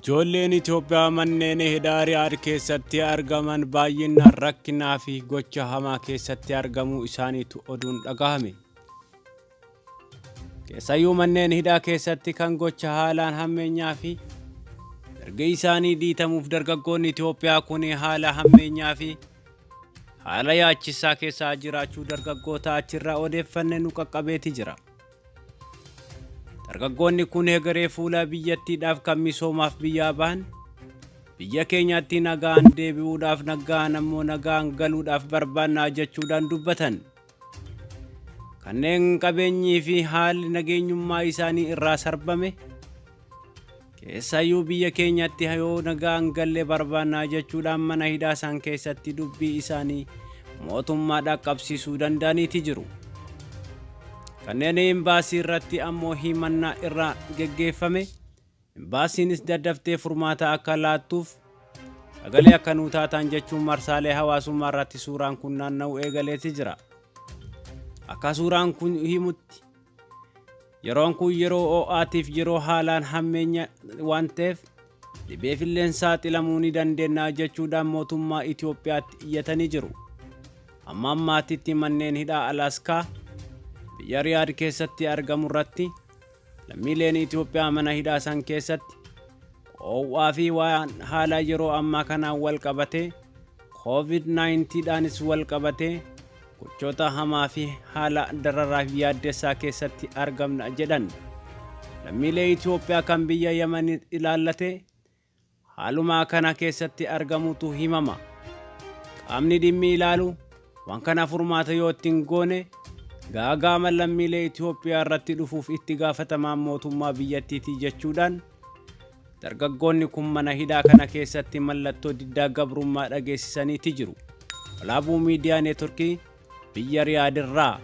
Ijoolleen Itoophiyaa manneen hidhaa Riyaad keessatti argaman baay'inaan rakkinaa fi gocha hamaa keessatti argamuu isaaniitu oduun dhagahame. Keessayyuu manneen hidhaa keessatti kan gocha haalaan hammeenyaa fi erga isaanii dhiitamuuf dargaggoonni Itoophiyaa kun haala hammeenyaa fi haala yaachisaa keessa jiraachuu dargaggoota achirraa odeeffannee nu qaqqabeeti jira. Dargaggoonni kun egeree fuula biyyattiidhaaf kan misoomaaf biyyaa bahan biyya keenyatti nagaan deebi'uudhaaf nagaan ammoo nagaan galuudhaaf barbaannaa jechuudhaan dubbatan. Kanneen qabeenyii fi haalli nageenyummaa isaanii irraa sarbame keessayyuu biyya keenyatti yoo nagaan galle barbaannaa jechuudhaan mana hidhaa isaan keessatti dubbii isaanii mootummaadhaan qabsiisuu danda'aniiti jiru. Kanneen imbaasii irratti ammoo himannaa irraa geggeeffame imbaasiinis daddaftee furmaata akka laattuuf sagalee akka nuu taatan jechuun marsaalee hawaasummaa irratti suuraan kun naanna'uu eegaleeti jira. Akka suuraan kun himutti yeroon kun yeroo ho'aatiif yeroo haalaan hammeenya waan ta'eef dhibeefilleen saaxilamuu ni dandeenya jechuudhaan mootummaa Itoophiyaatti iyyatanii jiru. Amma ammaatitti manneen hidhaa Alaskaa biyya Riyaad keessatti argamu irratti lammiileen Itoophiyaa mana hidhaa san keessatti ho'aa fi waan haala yeroo ammaa kanaan wal qabatee COVID-19 dhaanis wal qabatee gochoota hamaa fi haala dararaa fi yaaddessaa keessatti argamna jedhan. Lammiilee Itoophiyaa kan biyya Yemen ilaallate haaluma kana keessatti argamutu himama. Qaamni dhimmi ilaalu waan kana furmaata yoo ittiin goone gaagama lammiilee Itoophiyaa irratti dhufuuf itti gaafatamaan mootummaa biyyattiiti jechuudhaan dargaggoonni kun mana hidhaa kana keessatti mallattoo diddaa gabrummaa dhageessisaniiti jiru. Walaabuu miidiyaa neetworkii biyya Riyaad irraa